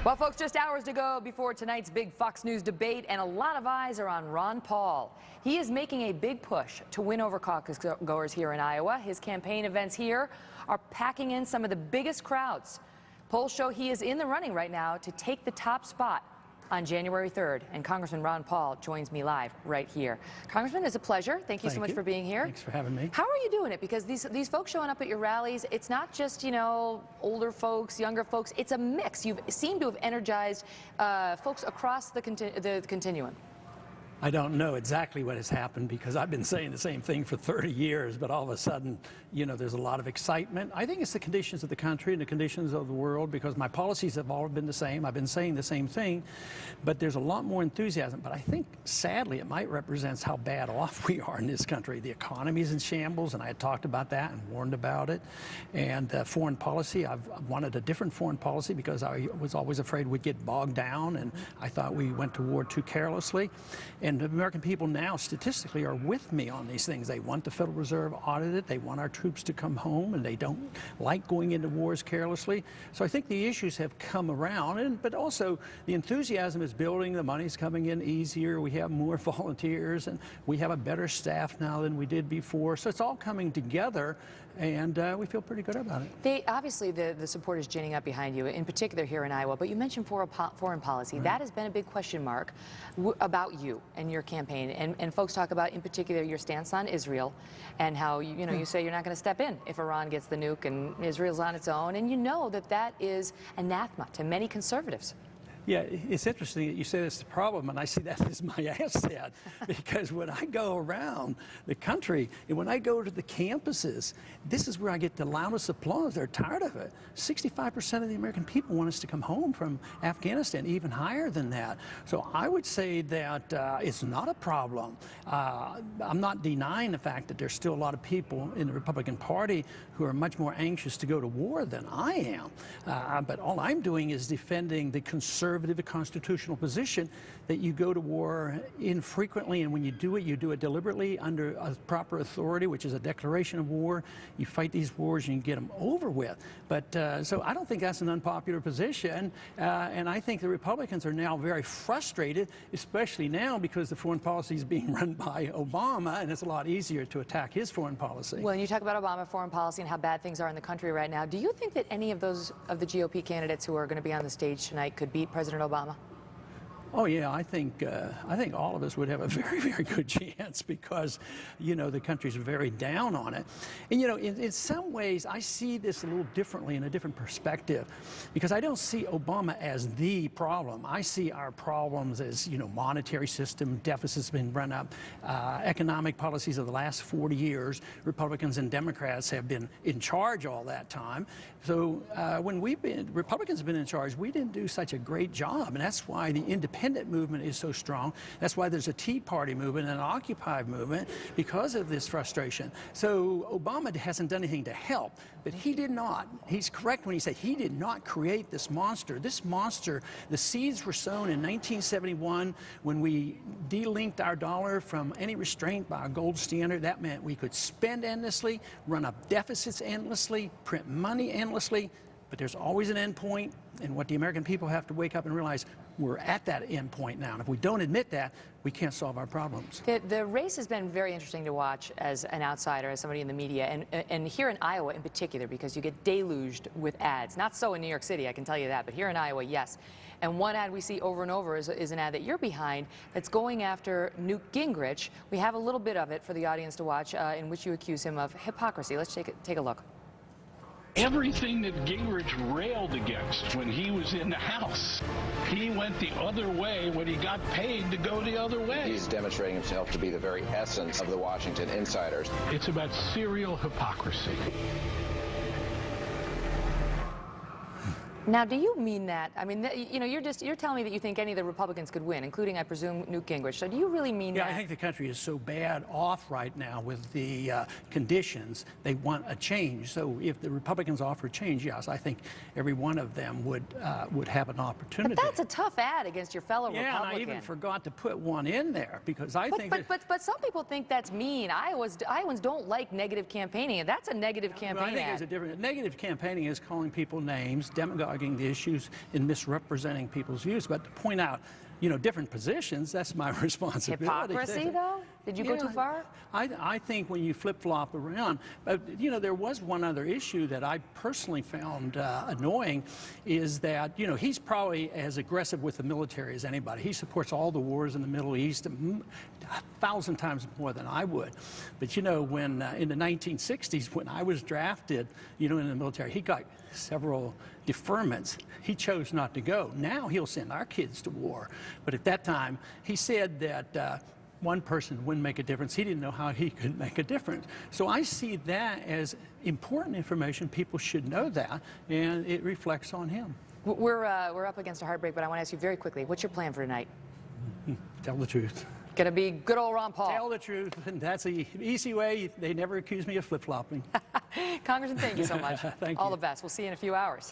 Well, folks, just hours to go before tonight's big Fox News debate, and a lot of eyes are on Ron Paul. He is making a big push to win over caucus goers here in Iowa. His campaign events here are packing in some of the biggest crowds. Polls show he is in the running right now to take the top spot on January 3rd, and Congressman Ron Paul joins me live right here. Congressman, it's a pleasure. Thank you so much for being here. Thanks for having me. How are you doing it? Because these folks showing up at your rallies, it's not just, you know, older folks, younger folks. It's a mix. You seem to have energized folks across the continuum. I don't know exactly what has happened because I've been saying the same thing for 30 years, but all of a sudden, you know, there's a lot of excitement. I think it's the conditions of the country and the conditions of the world because my policies have all been the same. I've been saying the same thing, but there's a lot more enthusiasm. But I think, sadly, it might represent how bad off we are in this country. The economy is in shambles, and I had talked about that and warned about it. And foreign policy, I've wanted a different foreign policy because I was always afraid we'd get bogged down, and I thought we went to war too carelessly. And the American people now, statistically, are with me on these things. They want the Federal Reserve audited. They want our troops to come home, and they don't like going into wars carelessly. So I think the issues have come around, but also the enthusiasm is building. The money's coming in easier. We have more volunteers, and we have a better staff now than we did before. So it's all coming together, and we feel pretty good about it. Obviously, the support is ginning up behind you, in particular here in Iowa, but you mentioned foreign policy. Right. That has been a big question mark about you and your campaign, and folks talk about, in particular, your stance on Israel and how, you know, you say you're not going to step in if Iran gets the nuke and Israel's on its own, and you know that that is anathema to many conservatives. Yeah, it's interesting that you say that's the problem, and I see that as my asset, because when I go around the country and when I go to the campuses, this is where I get the loudest applause. They're tired of it. 65% of the American people want us to come home from Afghanistan, even higher than that. So I would say that it's not a problem. I'm not denying the fact that there's still a lot of people in the Republican Party who are much more anxious to go to war than I am. But all I'm doing is defending the conservative constitutional position that you go to war infrequently, and when you do it deliberately under a proper authority, which is a declaration of war. You fight these wars and you get them over with. But so I don't think that's an unpopular position, and I think the Republicans are now very frustrated, especially now because the foreign policy is being run by Obama, and it's a lot easier to attack his foreign policy. Well, you talk about Obama foreign policy and how bad things are in the country right now. Do you think that any of the GOP candidates who are going to be on the stage tonight could beat President Obama? Oh yeah, I think all of us would have a very, very good chance because, you know, the country's very down on it. And, you know, in some ways, I see this a little differently, in a different perspective, because I don't see Obama as the problem. I see our problems as, you know, monetary system, deficits been run up, economic policies of the last 40 years. Republicans and Democrats have been in charge all that time. So when Republicans have been in charge, we didn't do such a great job, and that's why the independent movement is so strong. That's why there's a Tea Party movement and an Occupy movement, because of this frustration. So Obama hasn't done anything to help, but he did not. He's correct when he said he did not create this monster. This monster, the seeds were sown in 1971 when we delinked our dollar from any restraint by a gold standard. That meant we could spend endlessly, run up deficits endlessly, print money endlessly, but there's always an end point, and what the American people have to wake up and realize, we're at that end point now, and if we don't admit that, we can't solve our problems. The race has been very interesting to watch as an outsider, as somebody in the media, and here in Iowa in particular, because you get deluged with ads. Not so in New York City, I can tell you that, but here in Iowa, yes. And one ad we see over and over is an ad that you're behind that's going after Newt Gingrich. We have a little bit of it for the audience to watch, in which you accuse him of hypocrisy. Let's take a look. Everything that Gingrich railed against when he was in the House, he went the other way when he got paid to go the other way. He's demonstrating himself to be the very essence of the Washington insiders. It's about serial hypocrisy. Now, do you mean that? I mean, you know, you're telling me that you think any of the Republicans could win, including, I presume, Newt Gingrich. So do you really mean that? Yeah, I think the country is so bad off right now with the conditions. They want a change. So if the Republicans offer change, yes, I think every one of them would have an opportunity. But that's a tough ad against your fellow Republican. Yeah, and I even forgot to put one in there because I think. But some people think that's mean. Iowans don't like negative campaigning, and that's a negative campaign ad. I think there's a difference. Negative campaigning is calling people names, demagogue leapfrogging the issues and misrepresenting people's views. But to point out, different positions, that's my responsibility. Hypocrisy, though? Did you go too far? I think when you flip-flop around, there was one other issue that I personally found annoying, is that, he's probably as aggressive with the military as anybody. He supports all the wars in the Middle East 1,000 times more than I would. But, when in the 1960s, when I was drafted, in the military, he got several deferments. He chose not to go. Now he'll send our kids to war. But at that time, he said that one person wouldn't make a difference. He didn't know how he could make a difference. So I see that as important information. People should know that, and it reflects on him. We're up against a hard break, but I want to ask you very quickly, what's your plan for tonight? Tell the truth. Gonna be good old Ron Paul. Tell the truth, and that's the easy way. They never accuse me of flip-flopping. Congressman, thank you so much. Thank you. All the best. We'll see you in a few hours.